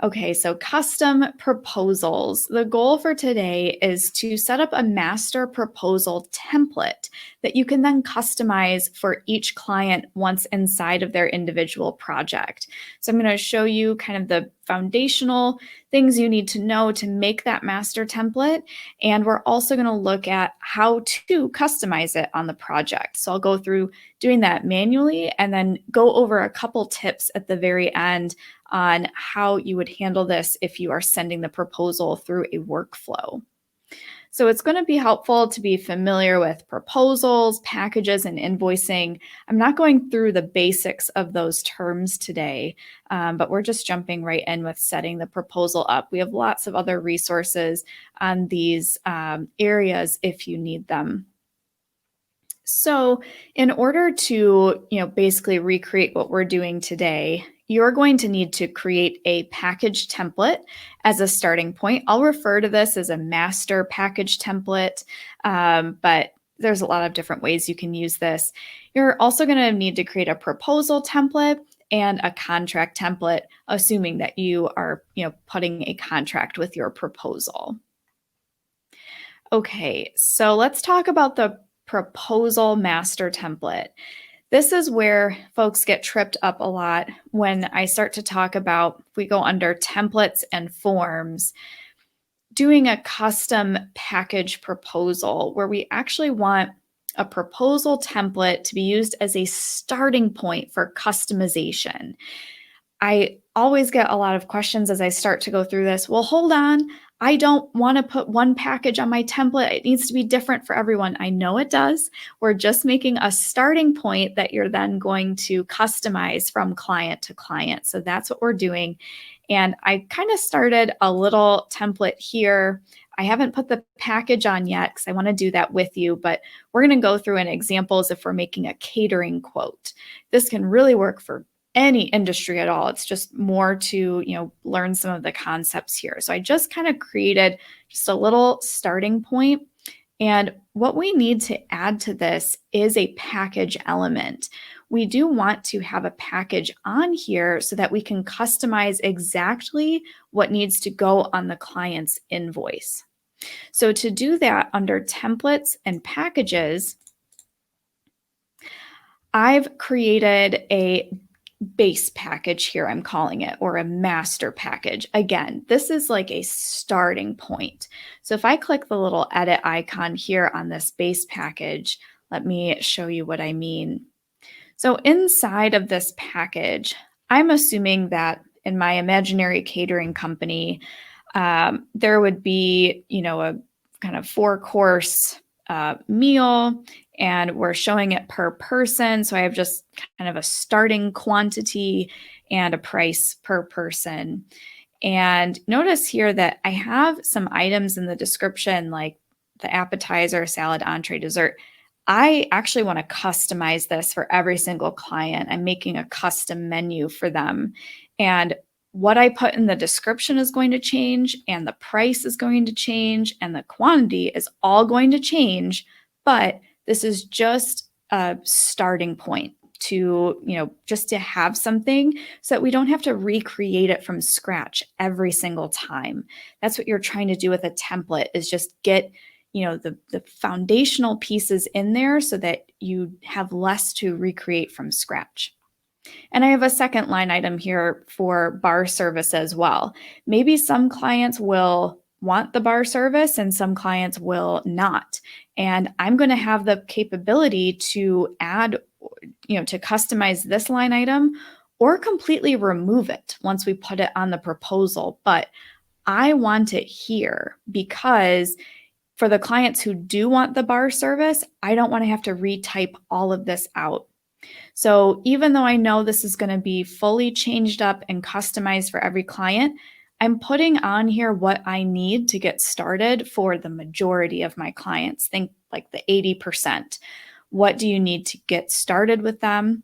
Okay, so custom proposals. The goal for today is to set up a master proposal template that you can then customize for each client once inside of their individual project. So I'm going to show you kind of the foundational things you need to know to make that master template. And we're also going to look at how to customize it on the project. So I'll go through doing that manually and then go over a couple tips at the very end on how you would handle this if you are sending the proposal through a workflow. So it's going to be helpful to be familiar with proposals, packages, and invoicing. I'm not going through the basics of those terms today, but we're just jumping right in with setting the proposal up. We have lots of other resources on these areas if you need them. So in order to, basically recreate what we're doing today, you're going to need to create a package template as a starting point. I'll refer to this as a master package template, but there's a lot of different ways you can use this. You're also going to need to create a proposal template and a contract template, assuming that you are, putting a contract with your proposal. Okay, so let's talk about the proposal master template. This is where folks get tripped up a lot when I start to talk about, if we go under templates and forms, doing a custom package proposal where we actually want a proposal template to be used as a starting point for customization. I always get a lot of questions as I start to go through this. Well, hold on. I don't want to put one package on my template. It needs to be different for everyone. I know it does. We're just making a starting point that you're then going to customize from client to client. So that's what we're doing. And I kind of started a little template here. I haven't put the package on yet because I want to do that with you, but we're going to go through an examples if we're making a catering quote. This can really work for any industry at all. It's just more to, learn some of the concepts here. So I just kind of created just a little starting point. And what we need to add to this is a package element. We do want to have a package on here so that we can customize exactly what needs to go on the client's invoice. So to do that under templates and packages, I've created a base package here, I'm calling it, or a master package. Again, this is like a starting point. So if I click the little edit icon here on this base package, let me show you what I mean. So inside of this package, I'm assuming that in my imaginary catering company, there would be, a kind of 4-course meal, and we're showing it per person. So I have just kind of a starting quantity and a price per person. And notice here that I have some items in the description, like the appetizer, salad, entree, dessert. I actually want to customize this for every single client. I'm making a custom menu for them. And what I put in the description is going to change, and the price is going to change, and the quantity is all going to change. But this is just a starting point to, just to have something so that we don't have to recreate it from scratch every single time. That's what you're trying to do with a template, is just get, the foundational pieces in there so that you have less to recreate from scratch. And I have a second line item here for bar service as well. Maybe some clients will want the bar service and some clients will not. And I'm going to have the capability to add, to customize this line item or completely remove it once we put it on the proposal. But I want it here because for the clients who do want the bar service, I don't want to have to retype all of this out. So even though I know this is going to be fully changed up and customized for every client, I'm putting on here what I need to get started for the majority of my clients. Think like the 80%. What do you need to get started with them?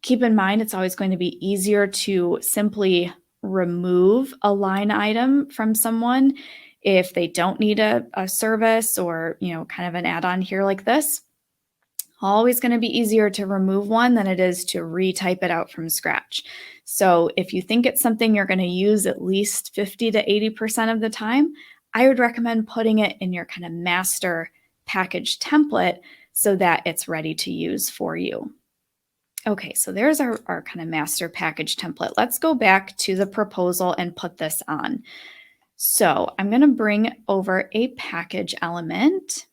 Keep in mind, it's always going to be easier to simply remove a line item from someone if they don't need a service or, kind of an add-on here like this. Always going to be easier to remove one than it is to retype it out from scratch. So if you think it's something you're going to use at least 50 to 80% of the time, I would recommend putting it in your kind of master package template so that it's ready to use for you. Okay, so there's our kind of master package template. Let's go back to the proposal and put this on. So I'm going to bring over a package element.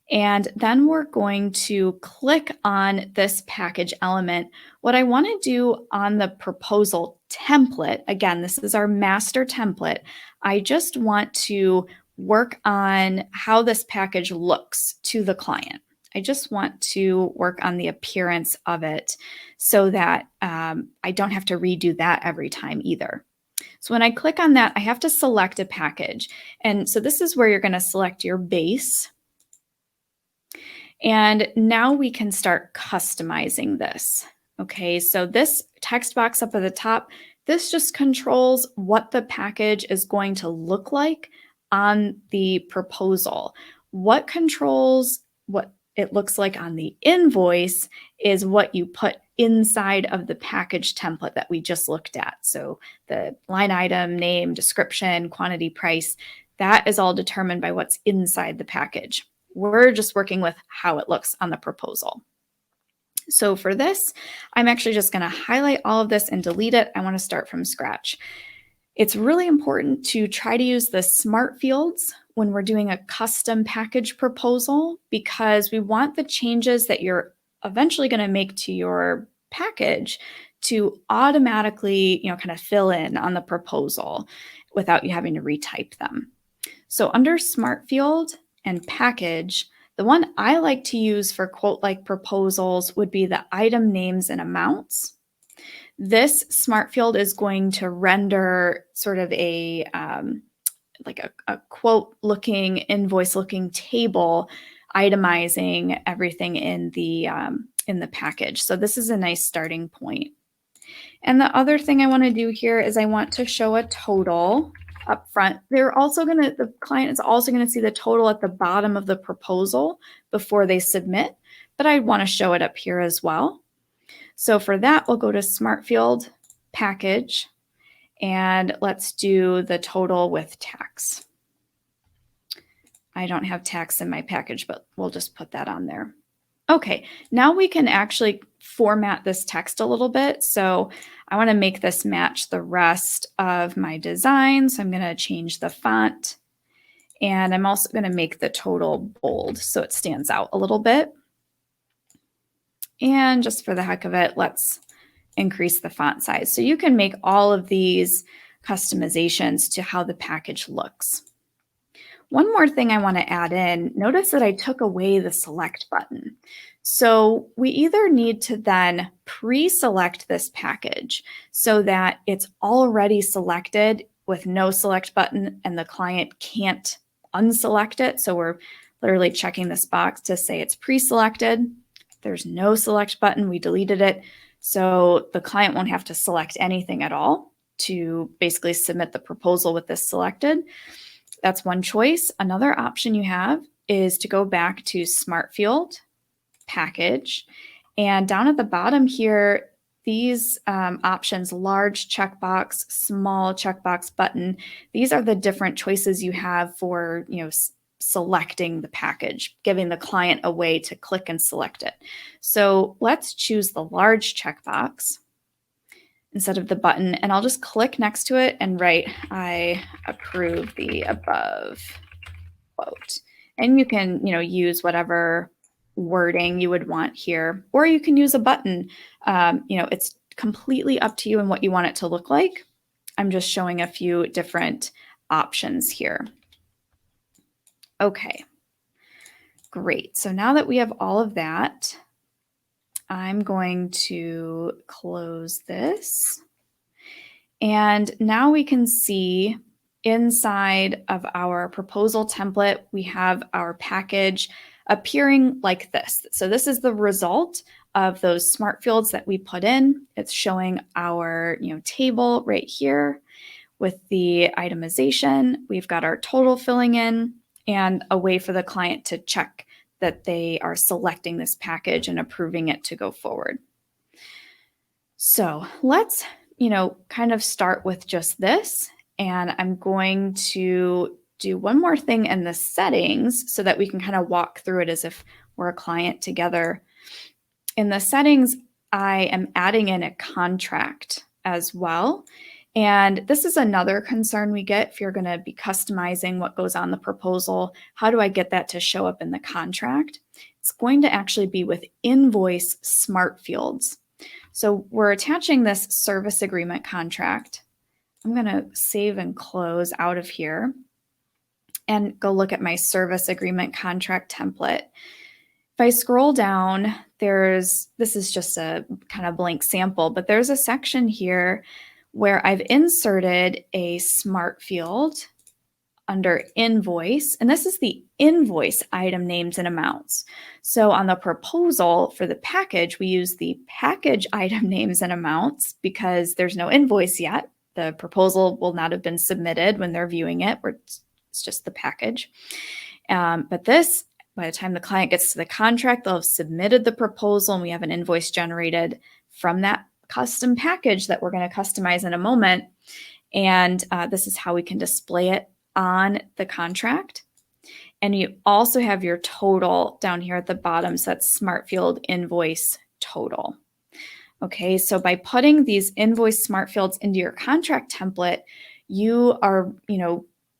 And then we're going to click on this package element. What I want to do on the proposal template, again, this is our master template. I just want to work on how this package looks to the client. I just want to work on the appearance of it so that I don't have to redo that every time either. So when I click on that, I have to select a package. And so this is where you're going to select your base. And now we can start customizing this. Okay, so this text box up at the top, this just controls what the package is going to look like on the proposal. What controls what it looks like on the invoice is what you put inside of the package template that we just looked at. So the line item, name, description, quantity, price, that is all determined by what's inside the package. We're just working with how it looks on the proposal. So for this, I'm actually just going to highlight all of this and delete it. I want to start from scratch. It's really important to try to use the smart fields when we're doing a custom package proposal because we want the changes that you're eventually going to make to your package to automatically, kind of fill in on the proposal without you having to retype them. So under smart field and package, the one I like to use for quote-like proposals would be the item names and amounts. This smart field is going to render sort of a quote-looking, invoice-looking table, itemizing everything in the package. So this is a nice starting point. And the other thing I want to do here is I want to show a total up front. The client is also going to see the total at the bottom of the proposal before they submit, but I want to show it up here as well. So for that, we'll go to Smart Field, Package, and let's do the total with tax. I don't have tax in my package, but we'll just put that on there. Okay, now we can actually format this text a little bit. So I want to make this match the rest of my design. So I'm going to change the font. And I'm also going to make the total bold so it stands out a little bit. And just for the heck of it, let's increase the font size. So you can make all of these customizations to how the package looks. One more thing I want to add in, notice that I took away the select button. So we either need to then pre-select this package so that it's already selected with no select button and the client can't unselect it. So we're literally checking this box to say it's pre-selected. There's no select button, we deleted it. So the client won't have to select anything at all to basically submit the proposal with this selected. That's one choice. Another option you have is to go back to Smart Field, Package, and down at the bottom here, these options, large checkbox, small checkbox button, these are the different choices you have for, selecting the package, giving the client a way to click and select it. So let's choose the large checkbox instead of the button, and I'll just click next to it and write, I approve the above quote. And you can, use whatever wording you would want here, or you can use a button. It's completely up to you and what you want it to look like. I'm just showing a few different options here. Okay, great. So now that we have all of that, I'm going to close this. And now we can see inside of our proposal template, we have our package appearing like this. So this is the result of those smart fields that we put in. It's showing our table right here with the itemization. We've got our total filling in and a way for the client to check that they are selecting this package and approving it to go forward. So let's, kind of start with just this. And I'm going to do one more thing in the settings so that we can kind of walk through it as if we're a client together. In the settings, I am adding in a contract as well. And this is another concern we get if you're going to be customizing what goes on the proposal. How do I get that to show up in the contract? It's going to actually be with invoice smart fields. So we're attaching this service agreement contract. I'm going to save and close out of here and go look at my service agreement contract template. If I scroll down, this is just a kind of blank sample, but there's a section here where I've inserted a smart field under invoice, and this is the invoice item names and amounts. So on the proposal for the package, we use the package item names and amounts because there's no invoice yet. The proposal will not have been submitted when they're viewing it. It's just the package. But this, by the time the client gets to the contract, they'll have submitted the proposal and we have an invoice generated from that custom package that we're going to customize in a moment. And this is how we can display it on the contract. And you also have your total down here at the bottom. So that's smart field invoice total. Okay, so by putting these invoice smart fields into your contract template, you are,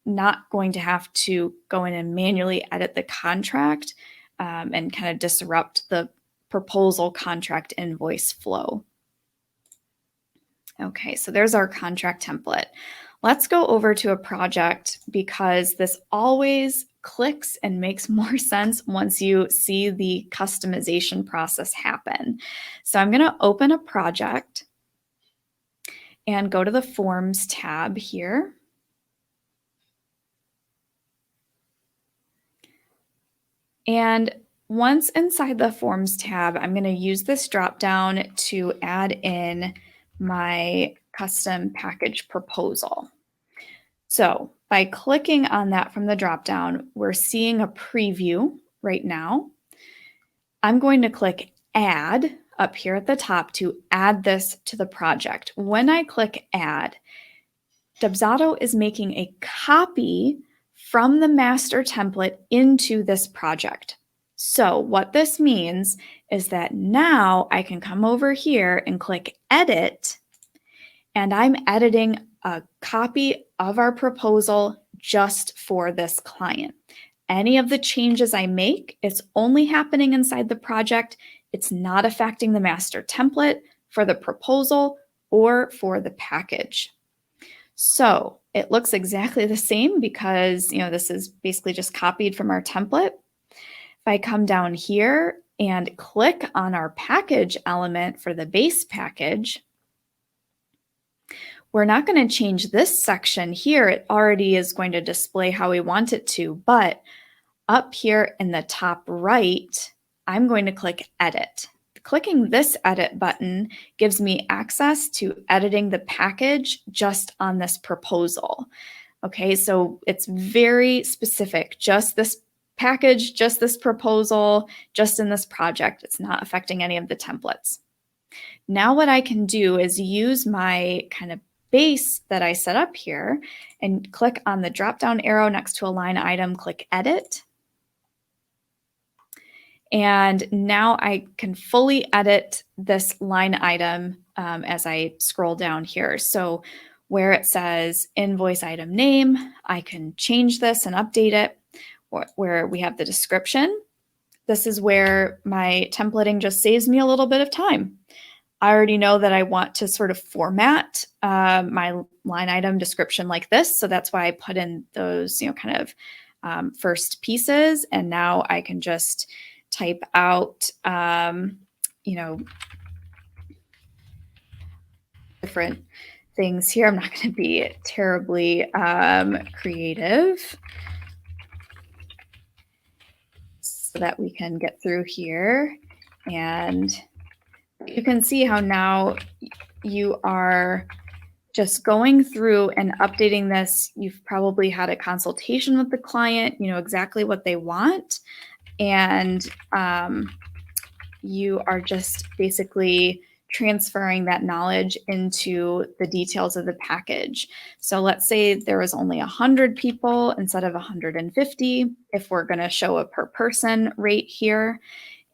not going to have to go in and manually edit the contract and kind of disrupt the proposal contract invoice flow. Okay, so there's our contract template. Let's go over to a project because this always clicks and makes more sense once you see the customization process happen. So I'm going to open a project and go to the Forms tab here. And once inside the Forms tab, I'm going to use this drop down to add in my custom package proposal. So by clicking on that from the drop down, we're seeing a preview right now. I'm going to click Add up here at the top to add this to the project. When I click Add, Dubsado is making a copy from the master template into this project. So what this means is that now I can come over here and click Edit, and I'm editing a copy of our proposal just for this client. Any of the changes I make, it's only happening inside the project. It's not affecting the master template for the proposal or for the package. So it looks exactly the same because, this is basically just copied from our template. If I come down here and click on our package element for the base package, we're not going to change this section here. It already is going to display how we want it to, but up here in the top right, I'm going to click Edit. Clicking this edit button gives me access to editing the package just on this proposal. Okay, so it's very specific, just this package, just this proposal, just in this project. It's not affecting any of the templates. Now what I can do is use my kind of base that I set up here and click on the drop-down arrow next to a line item, click Edit. And now I can fully edit this line item as I scroll down here. So where it says invoice item name, I can change this and update it. Where we have the description, this is where my templating just saves me a little bit of time. I already know that I want to sort of format my line item description like this. So that's why I put in those, kind of first pieces. And now I can just type out, different things here. I'm not going to be terribly creative so that we can get through here. And you can see how now you are just going through and updating this. You've probably had a consultation with the client, you know exactly what they want. and you are just basically transferring that knowledge into the details of the package. So let's say there was only 100 people instead of 150, if we're going to show a per person rate here.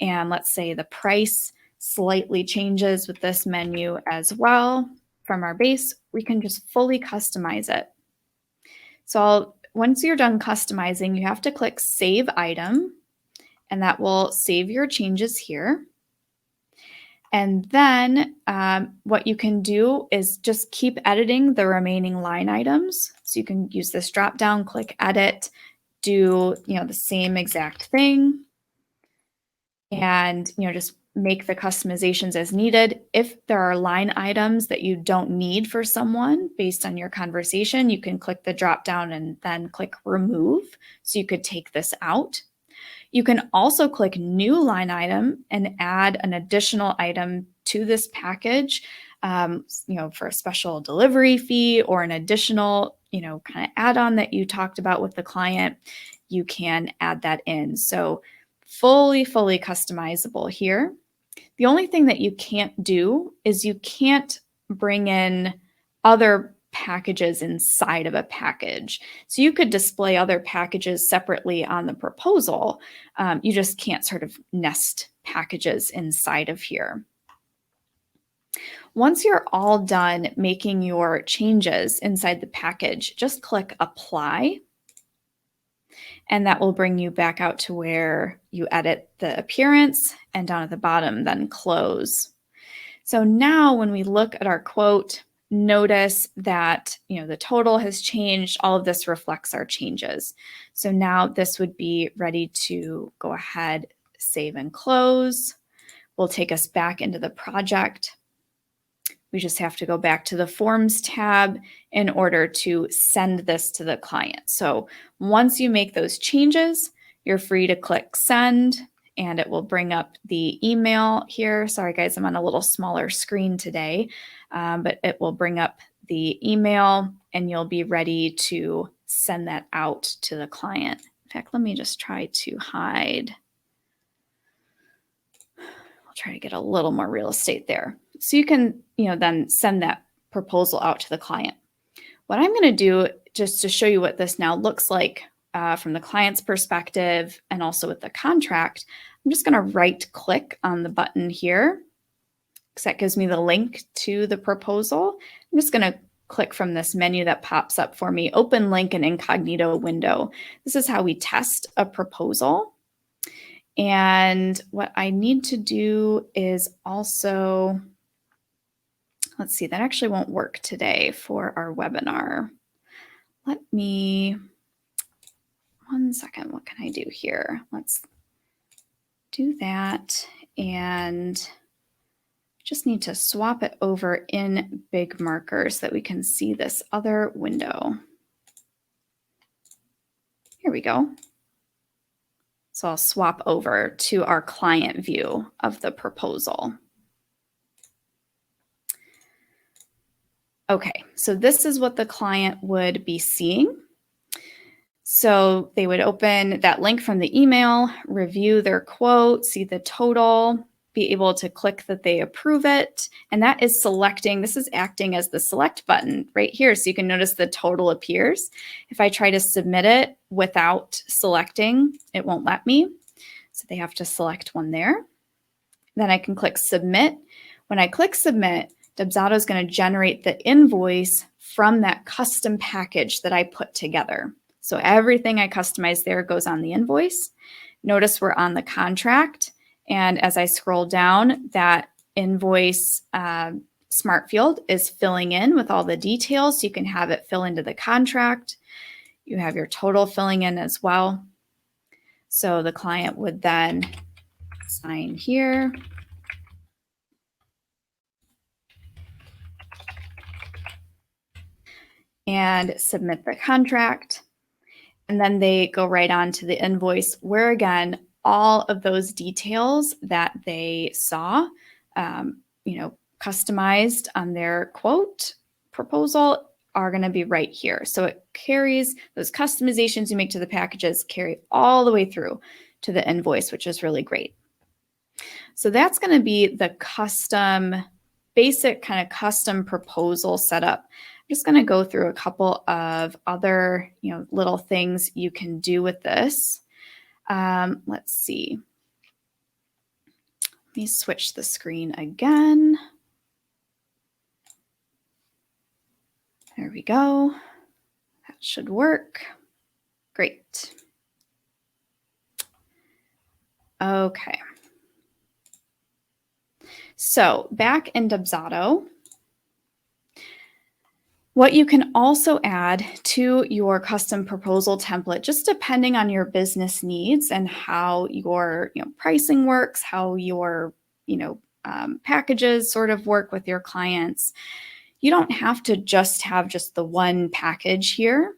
And let's say the price slightly changes with this menu as well from our base, we can just fully customize it. So once you're done customizing, you have to click Save Item, and that will save your changes here. And then what you can do is just keep editing the remaining line items. So you can use this drop down, click Edit, do the same exact thing, and just make the customizations as needed. If there are line items that you don't need for someone based on your conversation, you can click the drop down and then click Remove. So you could take this out. You can also click New Line Item and add an additional item to this package, for a special delivery fee or an additional, kind of add-on that you talked about with the client. You can add that in. So fully customizable here. The only thing that you can't do is you can't bring in other packages inside of a package. So you could display other packages separately on the proposal. You just can't sort of nest packages inside of here. Once you're all done making your changes inside the package, just click Apply. And that will bring you back out to where you edit the appearance, and down at the bottom, then close. So now when we look at our quote, notice that the total has changed. All of this reflects our changes. So now this would be ready to go ahead, save and close. Will take us back into the project. We just have to go back to the Forms tab in order to send this to the client. So once you make those changes, you're free to click Send, and it will bring up the email here. Sorry, guys, I'm on a little smaller screen today, but it will bring up the email, and you'll be ready to send that out to the client. In fact, let me just try to hide. I'll try to get a little more real estate there. So you can, then send that proposal out to the client. What I'm going to do, just to show you what this now looks like from the client's perspective and also with the contract, I'm just going to right click on the button here, because that gives me the link to the proposal. I'm just going to click from this menu that pops up for me, Open Link in Incognito Window. This is how we test a proposal. And what I need to do is also, let's see, that actually won't work today for our webinar. Let me, one second, what can I do here? Let's do that, and just need to swap it over in big markers so that we can see this other window. Here we go. So I'll swap over to our client view of the proposal. Okay, so this is what the client would be seeing. So they would open that link from the email, review their quote, see the total, be able to click that they approve it. And that is selecting, this is acting as the select button right here. So you can notice the total appears. If I try to submit it without selecting, it won't let me. So they have to select one there. Then I can click submit. When I click submit, Dubsado is going to generate the invoice from that custom package that I put together. So everything I customized there goes on the invoice. Notice we're on the contract. And as I scroll down, that invoice smart field is filling in with all the details. So you can have it fill into the contract. You have your total filling in as well. So the client would then sign here. And submit the contract. And then they go right on to the invoice, where again, all of those details that they saw, customized on their quote proposal are going to be right here. So it carries those customizations you make to the packages, carry all the way through to the invoice, which is really great. So that's going to be the basic kind of custom proposal setup. I'm just going to go through a couple of other, little things you can do with this. Let's see. Let me switch the screen again. There we go. That should work. Great. Okay. So back in Dubsado, what you can also add to your custom proposal template, just depending on your business needs and how your pricing works, how your packages sort of work with your clients. You don't have to just have just the one package here.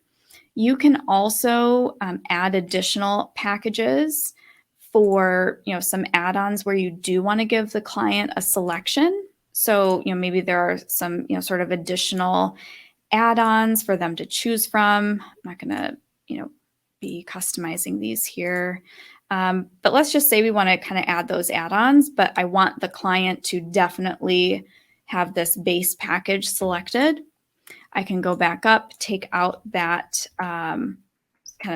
You can also add additional packages for some add-ons where you do want to give the client a selection. So maybe there are some sort of additional add-ons for them to choose from. I'm not going to be customizing these here. But let's just say we want to kind of add those add-ons, but I want the client to definitely have this base package selected. I can go back up, take out that kind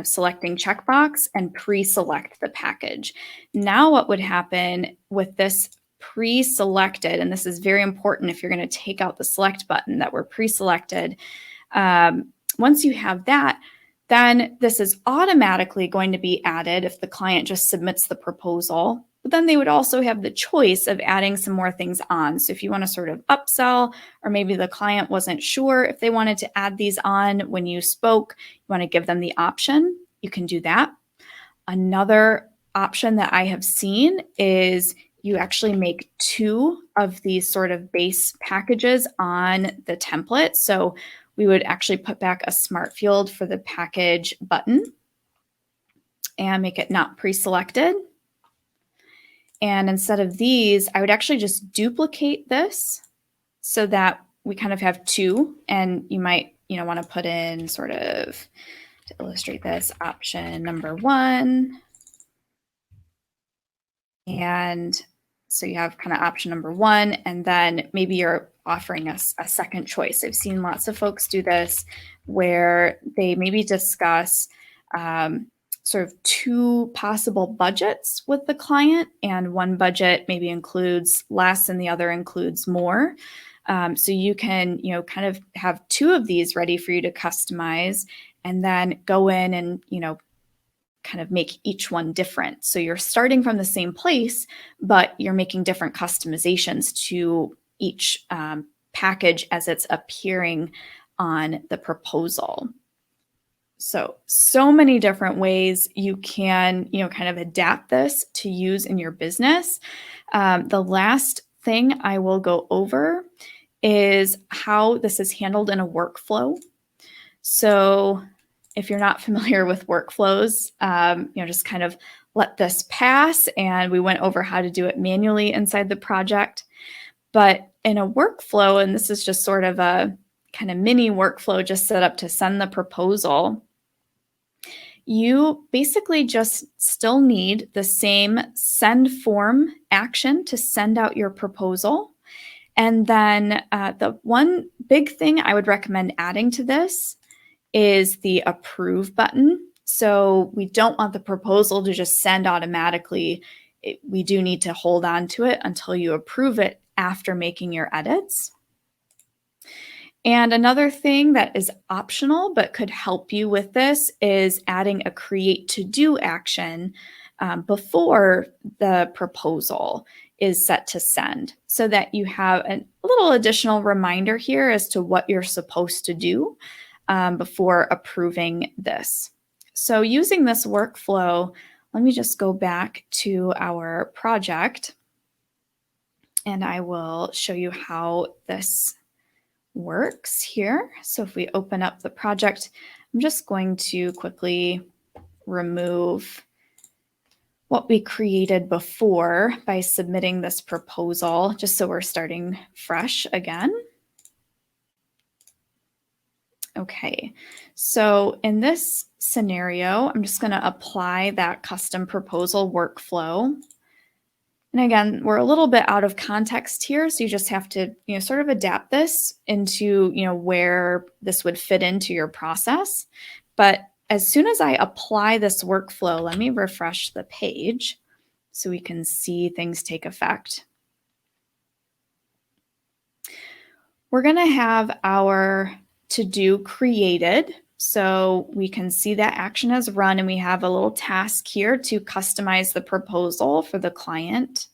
of selecting checkbox and pre-select the package. Now what would happen with this pre-selected, and this is very important if you're going to take out the select button that we're pre-selected, once you have that, then this is automatically going to be added if the client just submits the proposal. But then they would also have the choice of adding some more things on. So if you want to sort of upsell, or maybe the client wasn't sure if they wanted to add these on when you spoke, you want to give them the option, you can do that. Another option that I have seen is you actually make 2 of these sort of base packages on the template. So we would actually put back a smart field for the package button and make it not pre-selected. And instead of these, I would actually just duplicate this so that we kind of have 2. And you might, want to put in sort of, to illustrate this, option number 1. And so you have kind of option number 1, and then maybe you're offering us a second choice. I've seen lots of folks do this where they maybe discuss sort of 2 possible budgets with the client, and one budget maybe includes less and the other includes more. So you can, kind of have 2 of these ready for you to customize, and then go in and, kind of make each one different. So you're starting from the same place, but you're making different customizations to each package as it's appearing on the proposal. So many different ways you can, kind of adapt this to use in your business. The last thing I will go over is how this is handled in a workflow. So if you're not familiar with workflows, just kind of let this pass. And we went over how to do it manually inside the project. But in a workflow, and this is just sort of a kind of mini workflow just set up to send the proposal, you basically just still need the same send form action to send out your proposal. And then the one big thing I would recommend adding to this is the approve button. So we don't want the proposal to just send automatically. We do need to hold on to it until you approve it after making your edits. And another thing that is optional but could help you with this is adding a create to do action before the proposal is set to send, so that you have a little additional reminder here as to what you're supposed to do before approving this. So using this workflow, let me just go back to our project and I will show you how this works here. So if we open up the project, I'm just going to quickly remove what we created before by submitting this proposal, just so we're starting fresh again. Okay, so in this scenario, I'm just going to apply that custom proposal workflow. And again, we're a little bit out of context here, so you just have to, sort of adapt this into, where this would fit into your process. But as soon as I apply this workflow, let me refresh the page so we can see things take effect. We're going to have our to-do created, so we can see that action has run, and we have a little task here to customize the proposal for the client.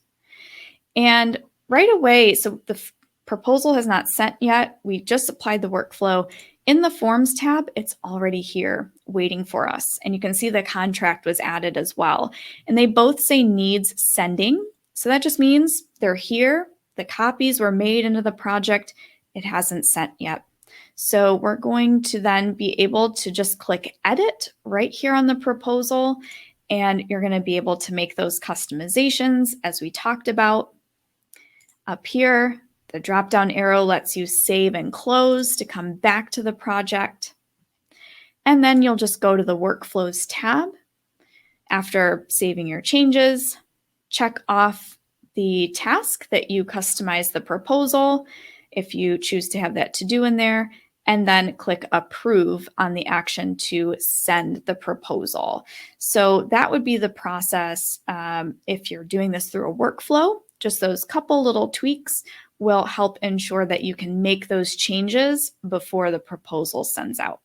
And right away, so the proposal has not sent yet. We just applied the workflow. In the Forms tab, it's already here waiting for us. And you can see the contract was added as well. And they both say needs sending. So that just means they're here. The copies were made into the project. It hasn't sent yet. So we're going to then be able to just click edit right here on the proposal. And you're going to be able to make those customizations as we talked about. Up here, the drop-down arrow lets you save and close to come back to the project. And then you'll just go to the Workflows tab. After saving your changes, check off the task that you customize the proposal, if you choose to have that to-do in there, and then click Approve on the action to send the proposal. So that would be the process if you're doing this through a workflow. Just those couple little tweaks will help ensure that you can make those changes before the proposal sends out.